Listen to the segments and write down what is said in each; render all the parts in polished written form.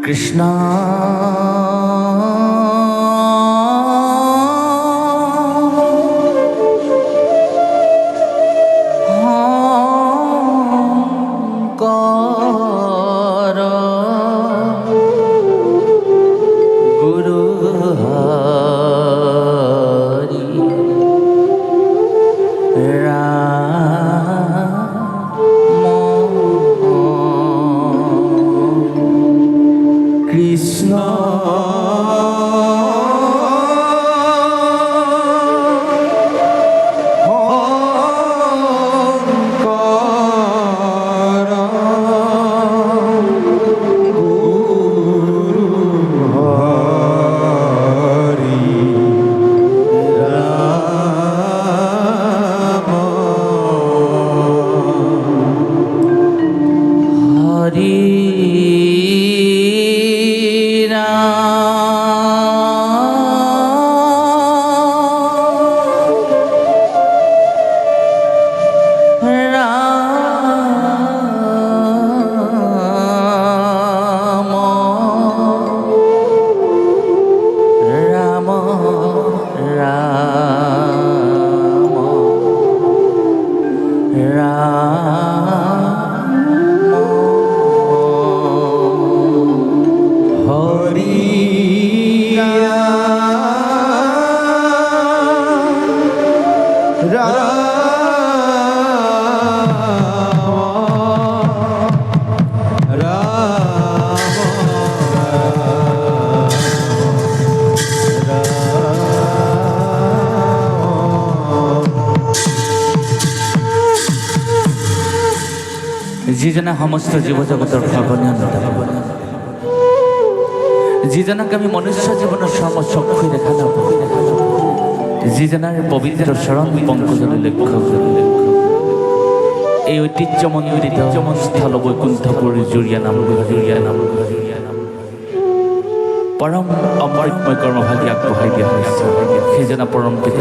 কৃষ্ণ কৰ গুৰু হৰি ৰাম কৃষ্ণ যি জনা সমস্ত জীবজগতৰ ভগৱানে যিজনক আমি মনুষ্য জীৱনৰ চক্ষু দেখা নাপাওঁ, যিজনাৰ পবিত্ৰ চৰণ পংকজলৈ লক্ষ্য কৰি এই ঐতিহ্যমণ্ডিত স্থল বৈকুণ্ঠপুৰ জুৰিয়া নাম পৰম অমৃতময় কৰ্মভাগী আগবঢ়াই দিয়া হৈছে। সেইজনা পৰম পিতা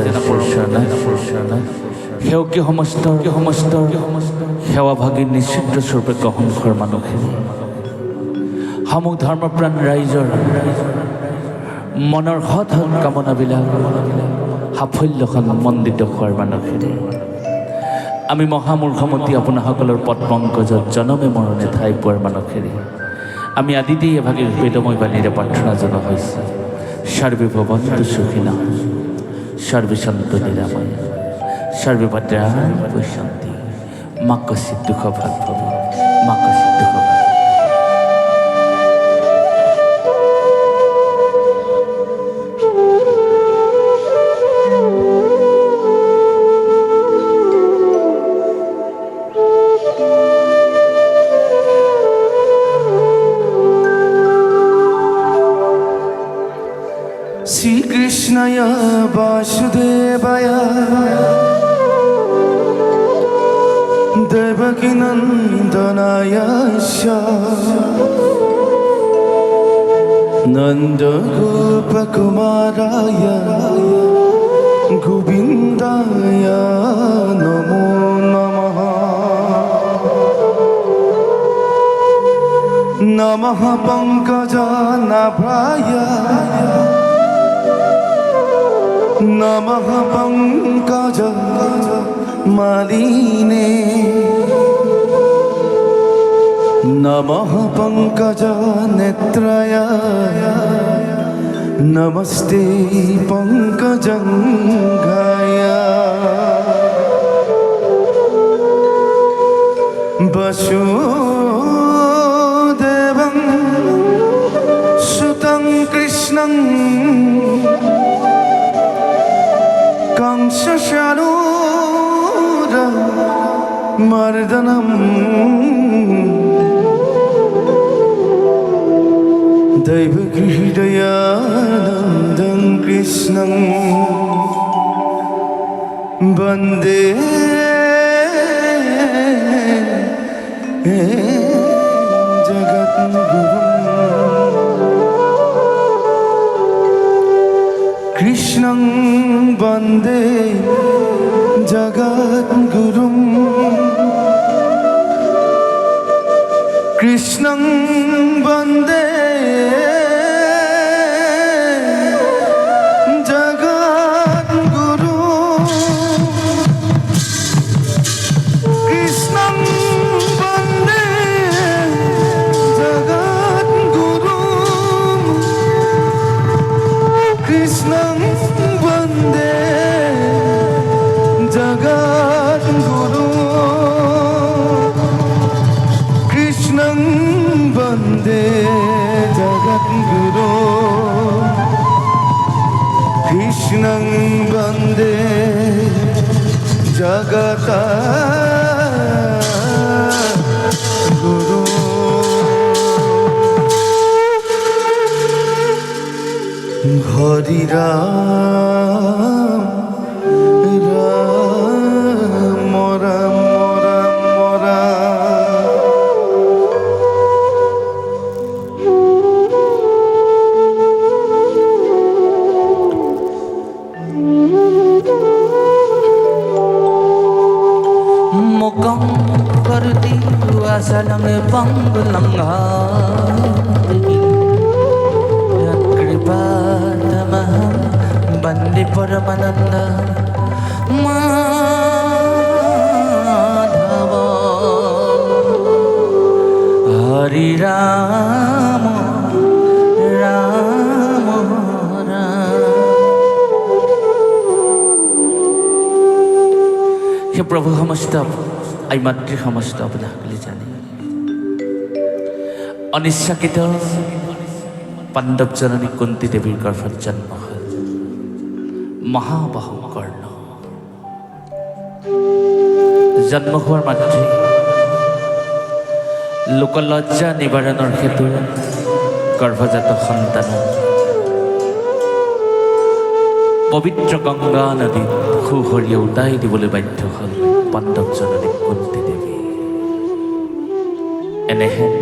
সেউকী সমস্ত সেৱাভাগী নিশ্চিত স্বৰূপে গ্ৰহণ কৰ মানুহখিনি সমূহ ধৰ্মপ্ৰাণ ৰাইজৰ মনৰ সৎ কামনাবিলাক সাফল্যখন মণ্ডিত হোৱাৰ মানুহখিনি আমি মহামূৰ্খমতী আপোনাসকলৰ পদ্মংকজত জনমে মৰণে ঠাই পোৱাৰ মানুহখিনি আমি আদিতেই এভাগে বেদময় বাণীৰে প্ৰাৰ্থনা জনোৱা হৈছে। সৰ্বে ভৱন্তু সুখিনঃ সৰ্বে সন্তু নিৰাময় সর্বে ভদ্রাণি পশ্যন্তি মা কশ্চিৎ দুঃখ ভাগ ভবেৎ মা কশ্চিৎ দুঃখ ভাগ। শ্রীকৃষ্ণায় বাসুদেবায় দেবকী নন্দনায় নন্দগোপকুমারায় গোবিন্দায় নমো নমঃ নমঃ পঙ্কজনাভায় নমঃ পঙ্কজ মালিনে নমঃ পঙ্কজ নেত্রায় নমস্তে পঙ্কজঙ্ঘায় বসুদেবং সুতং কৃষ্ণং कंसशानूर मर्दनम् दैवकी हृदयानन्दं कृष्णं वन्दे जगद्गुरुम् कृष्णं वन्दे जगद्गुरुम् कृष्णं वन्दे বন্দে জগদ্গুরু কৃষ্ণং বন্দে জগদ্গুরু কৃষ্ণং বন্দে জগত গুরু হরি রাম রাম রাম রাম রাম मुकं करति वासनं पङ्गुलङ्घारि यत्कृपातमहं वन्दे परमानन्द माधव हरि राम राम राम। हे प्रभु समस्त आई मातृ समस्त अपना सकले जाने अनिच्छाकृत पांडव जननी कुंती देवीर गर्भत जन्म हल महाबाहु कर्ण जन्म हुआर मात्रे लोकलज्जा निवारणर हेतु गर्भजात सन्तान पवित्र गंगा नदी खुहरिया उताई दिबले बाध्य हल पांडव जननी कुंती देवी एनेहेन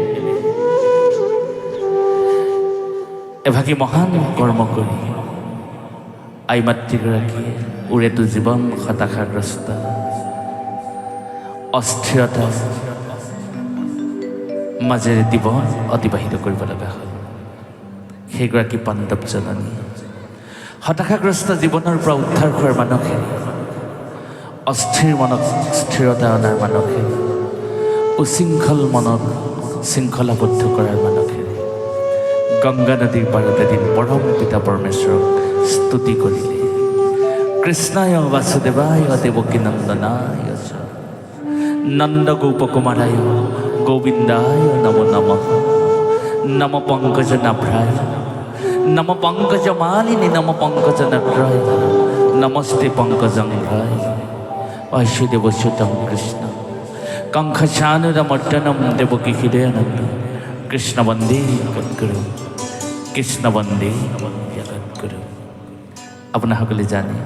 एभागी महान कर्म करी आई मातृगराकी उरेतु जीवन हताशाग्रस्त अस्थिरता माजेरे जीवन अतिबाहित करिब लगা हल সেইগৰাকী पांडव जननी हताशाग्रस्त जीवনৰ পৰা उद्धार হোৱাৰ মানসে अस्थिर मनक स्थिरता अनार मानসে उशृंखल मनक शृंखलाबद्ध करार मानसে गंगा नदीर पारत एदिन परम पिता परमेश्वरक स्तुति करिले कृष्णाय वासुदेवाय देवकी नंदनाय च नंद गोपकुमाराय गोविंदाय नमो नमः नम पंकज नाभ्राय नम पंकज मालिनी नम पंकज नग्राय नमस्ते पंकजंघ्राय वासुदेव सुतं कृष्ण कंखचानुरमर्दनं देवकी हृदयानंद कृष्ण वंदे जगद्गुरु कृष्ण वंदे जगद्गुरु अपना सकले जाने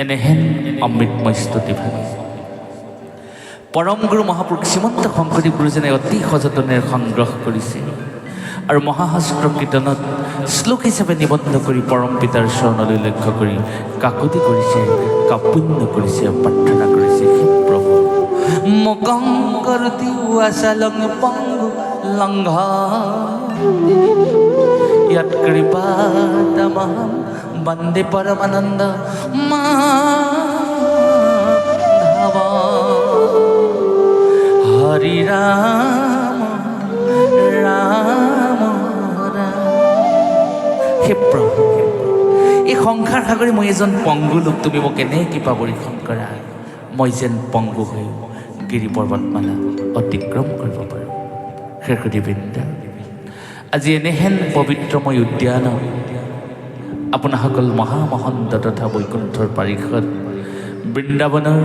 एनेहेन अमृतमय स्तुति भागे परम गुरु महापुरुष श्रीमंत शंकरदेव गुरुजने अति सযতनेৰে সংগ্ৰহ কৰিছে আৰু মহাশাস্ত্ৰ কীৰ্তনত শ্লোক হিচাপে নিবন্ধ কৰি পৰম পিতাৰ চৰণলৈ লক্ষ্য কৰি কাকুতি কৰিছে কাপুণ্য কৰিছে প্ৰাৰ্থনা কৰিছে হে প্ৰভু মুকং কৰতি ৱাসালং পংগু লংঘা यत् कृपातमहं वन्दे परमानन्द माधव हरि राम राम राम। हे প্ৰভু এই সংসাৰ সাগৰে মই এজন পংগু লোক তুমি মোক কেনে কৃপা পৰীক্ষণ কৰা মই যেন পংগু হৈ গিৰি পৰ্বতমালা অতিক্ৰম কৰিব পাৰোঁ। হে হৃদয়বৃন্দ আজি এনেহেন পবিত্ৰময় উদ্যান আপোনাসকল মহামহন্ত তথা বৈকুণ্ঠৰ পাৰিষদ বৃন্দাবনৰ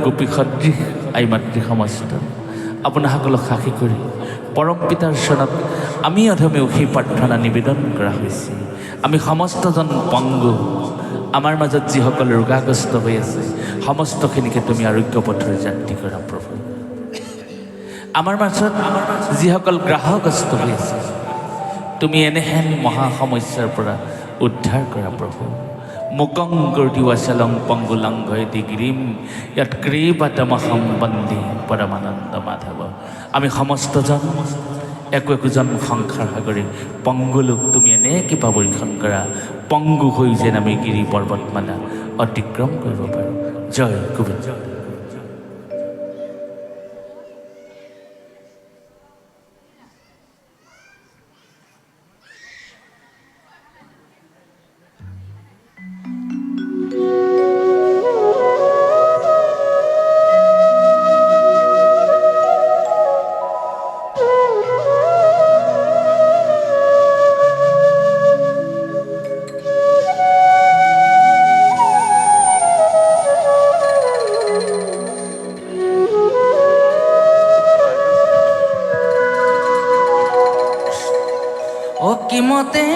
গোপী সদৃশ আই মাতৃ সমস্ত আপোনাসকলক সাক্ষী কৰি পৰম পিতাৰ চৰণত আমি অধমেও সেই প্ৰাৰ্থনা নিবেদন কৰা হৈছে। আমি সমস্তজন পংগু আমাৰ মাজত যিসকল ৰোগাগ্ৰস্ত হৈ আছে সমস্তখিনিকে তুমি আৰোগ্য পথৰ যাত্ৰী কৰা প্ৰভু। আমাৰ মাজত যিসকল গ্ৰাহগ্ৰস্ত হৈ আছে তুমি এনেহেন মহা সমস্যাৰ পৰা উদ্ধাৰ কৰা প্ৰভু। মুকং কৰতি ৱাসালং পংগুলংঘয়তি গিৰিম ইয়াত কৃপাতমহং বন্দে পৰমানন্দ মাধৱ। আমি সমস্তজন একোজন সংসাৰ সাগৰে পংগু লোক তুমি এনে কৃপা পৰীক্ষণ কৰা পংগু হৈ যেন আমি গিৰি পৰ্বতমালা অতিক্ৰম কৰিব পাৰোঁ। জয় গোবিন্দ। মতে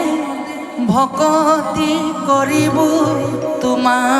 ভকতি কৰিবু তোমাৰ